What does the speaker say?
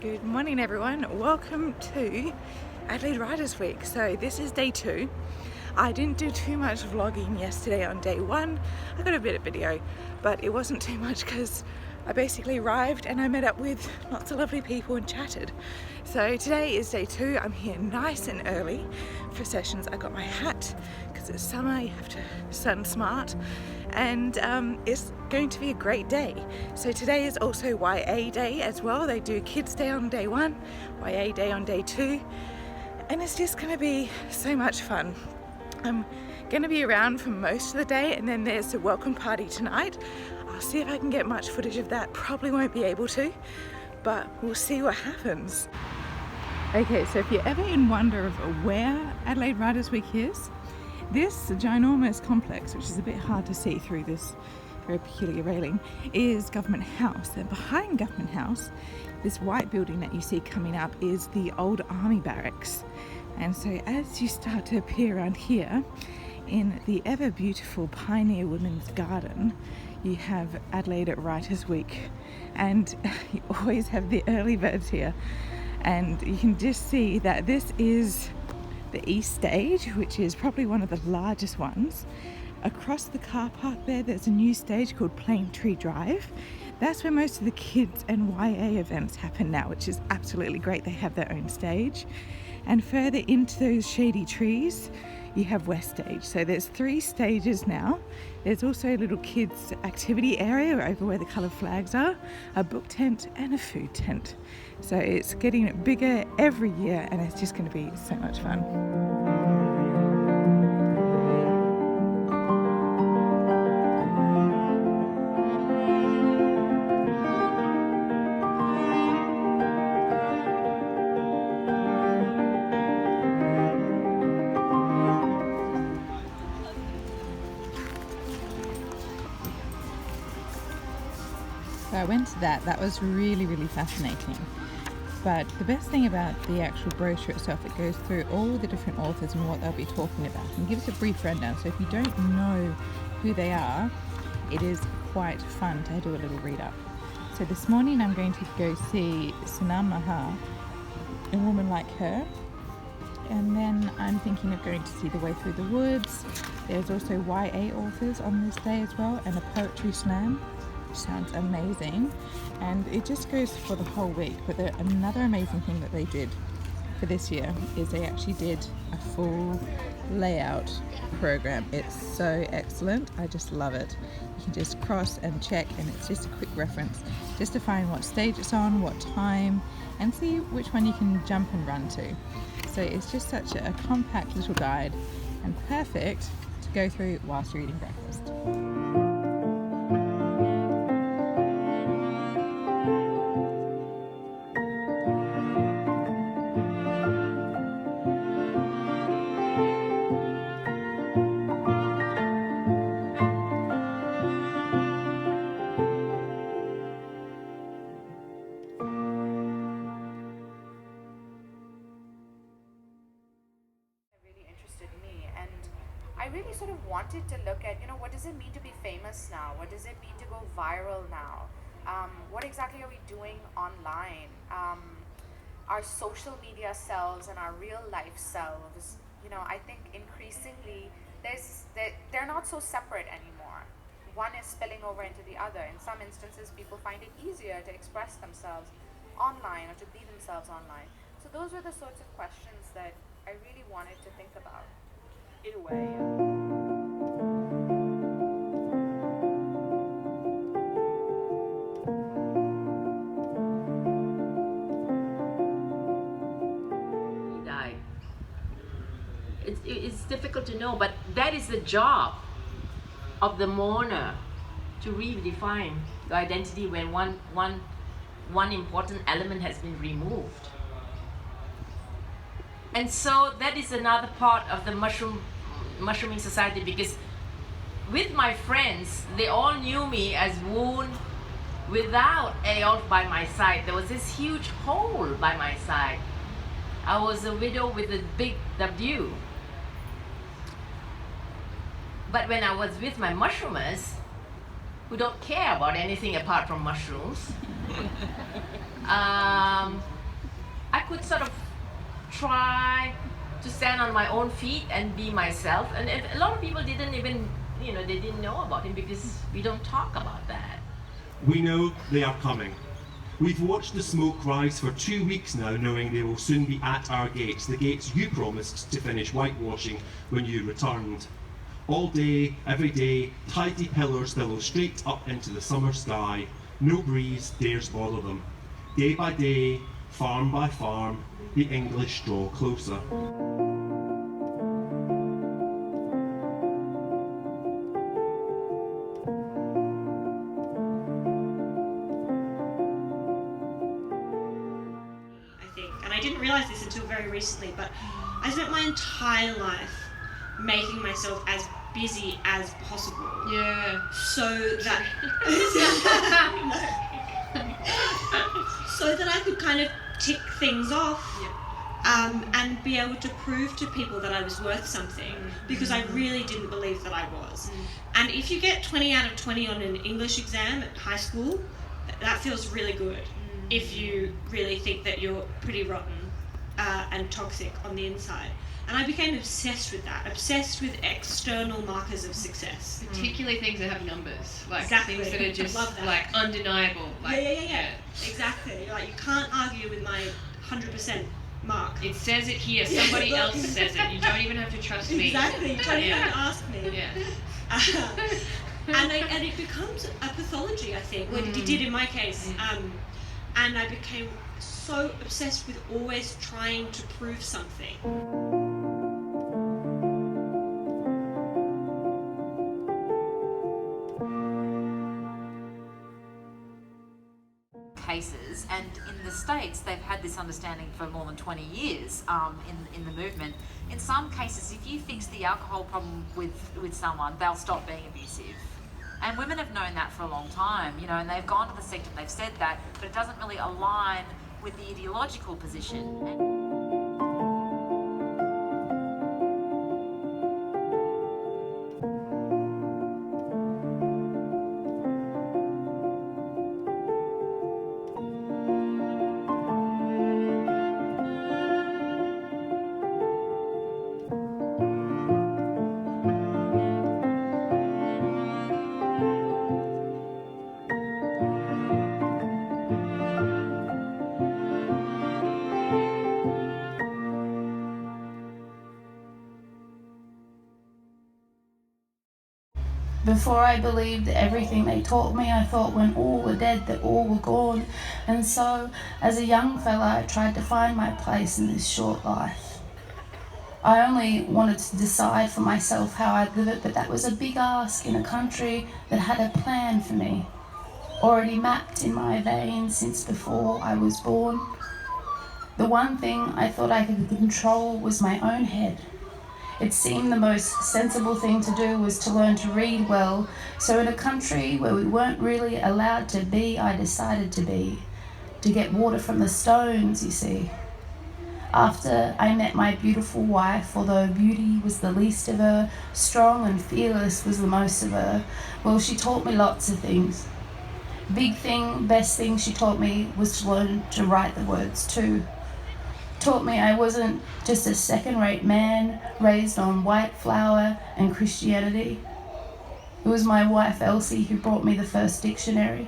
Good morning everyone, welcome to Adelaide Writers Week. So this is day 2. I didn't do too much vlogging yesterday on day 1. I got a bit of video, but it wasn't too much because I basically arrived and I met up with lots of lovely people and chatted. So today is day 2. I'm here nice and early for sessions. I got my hat because it's summer, you have to sun smart, and it's going to be a great day. So today is also YA day as well. They do Kids Day on day 1, YA day on day 2, and it's just going to be so much fun. I'm going to be around for most of the day, and then there's a welcome party tonight. I'll see if I can get much footage of that. Probably won't be able to, but we'll see what happens. Okay, so if you're ever in wonder of where Adelaide Writers Week is, this ginormous complex, which is a bit hard to see through this very peculiar railing, is Government House. And behind Government House, this white building that you see coming up is the old army barracks. And so as you start to appear around here, in the ever beautiful Pioneer Women's Garden, you have Adelaide Writers Week, and you always have the early birds here. And you can just see that this is the east stage, which is probably one of the largest ones. Across the car park there's a new stage called Plane Tree Drive. That's where most of the kids and YA events happen now, which is absolutely great. They have their own stage. And further into those shady trees, you have West Stage. So there's 3 stages now. There's also a little kids activity area over where the coloured flags are, a book tent and a food tent. So it's getting bigger every year, and it's just going to be so much fun. So I went to that was really fascinating. But the best thing about the actual brochure itself, it goes through all the different authors and what they'll be talking about and gives a brief rundown. So if you don't know who they are, it is quite fun to do a little read up. So this morning I'm going to go see Sanam Maha, A Woman Like Her. And then I'm thinking of going to see The Way Through the Woods. There's also YA authors on this day as well, and a poetry slam. Sounds amazing, and it just goes for the whole week. But another amazing thing that they did for this year is they actually did a full layout program. It's so excellent. I just love it. You can just cross and check, and it's just a quick reference just to find what stage it's on, what time, and see which one you can jump and run to. So it's just such a compact little guide and perfect to go through whilst you're eating breakfast. I really sort of wanted to look at, what does it mean to be famous now? What does it mean to go viral now? What exactly are we doing online? Our social media selves and our real life selves, I think increasingly they're not so separate anymore. One is spilling over into the other. In some instances, people find it easier to express themselves online or to be themselves online. So those were the sorts of questions that I really wanted to think about. In a way. He died. It's difficult to know, but that is the job of the mourner, to redefine the identity when one important element has been removed. And so that is another part of the mushrooming society, because with my friends, they all knew me as Woon without Ayolt by my side. There was this huge hole by my side. I was a widow with a big W. But when I was with my mushroomers, who don't care about anything apart from mushrooms, sort of try to stand on my own feet and be myself. And a lot of people didn't even, they didn't know about him because we don't talk about that. We know they are coming. We've watched the smoke rise for 2 weeks now, knowing they will soon be at our gates, the gates you promised to finish whitewashing when you returned. All day, every day, tidy pillars billow straight up into the summer sky. No breeze dares bother them. Day by day, farm by farm, the English draw closer. And I didn't realise this until very recently, but I spent my entire life making myself as busy as possible. Yeah. So that I could kind of tick things off. Yep. And be able to prove to people that I was worth something, because I really didn't believe that I was. And if you get 20 out of 20 on an English exam at high school, that feels really good. If you really think that you're pretty rotten and toxic on the inside. And I became obsessed with that, obsessed with external markers of success. Particularly things that have numbers, like Exactly. things that are just Love that. like undeniable. Like, Yeah. Exactly. Like, you can't argue with my 100% mark. It says it here. Somebody else says it. You don't even have to trust me. Exactly. You don't even have to ask me. Yeah. And it becomes a pathology, I think. Well, it did in my case. And I became so obsessed with always trying to prove something. Cases, and in the States they've had this understanding for more than 20 years in the movement. In some cases, if you fix the alcohol problem with someone, they'll stop being abusive. And women have known that for a long time, and they've gone to the sector and they've said that, but it doesn't really align with the ideological position. Before I believed everything they taught me, I thought when all were dead that all were gone. And so, as a young fella, I tried to find my place in this short life. I only wanted to decide for myself how I'd live it, but that was a big ask in a country that had a plan for me, already mapped in my veins since before I was born. The one thing I thought I could control was my own head. It seemed the most sensible thing to do was to learn to read well, so in a country where we weren't really allowed to be, I decided to be. To get water from the stones, you see. After I met my beautiful wife, although beauty was the least of her, strong and fearless was the most of her, well, she taught me lots of things. Big thing, best thing she taught me was to learn to write the words too. Taught me I wasn't just a second-rate man raised on white flour and Christianity. It was my wife Elsie who brought me the first dictionary.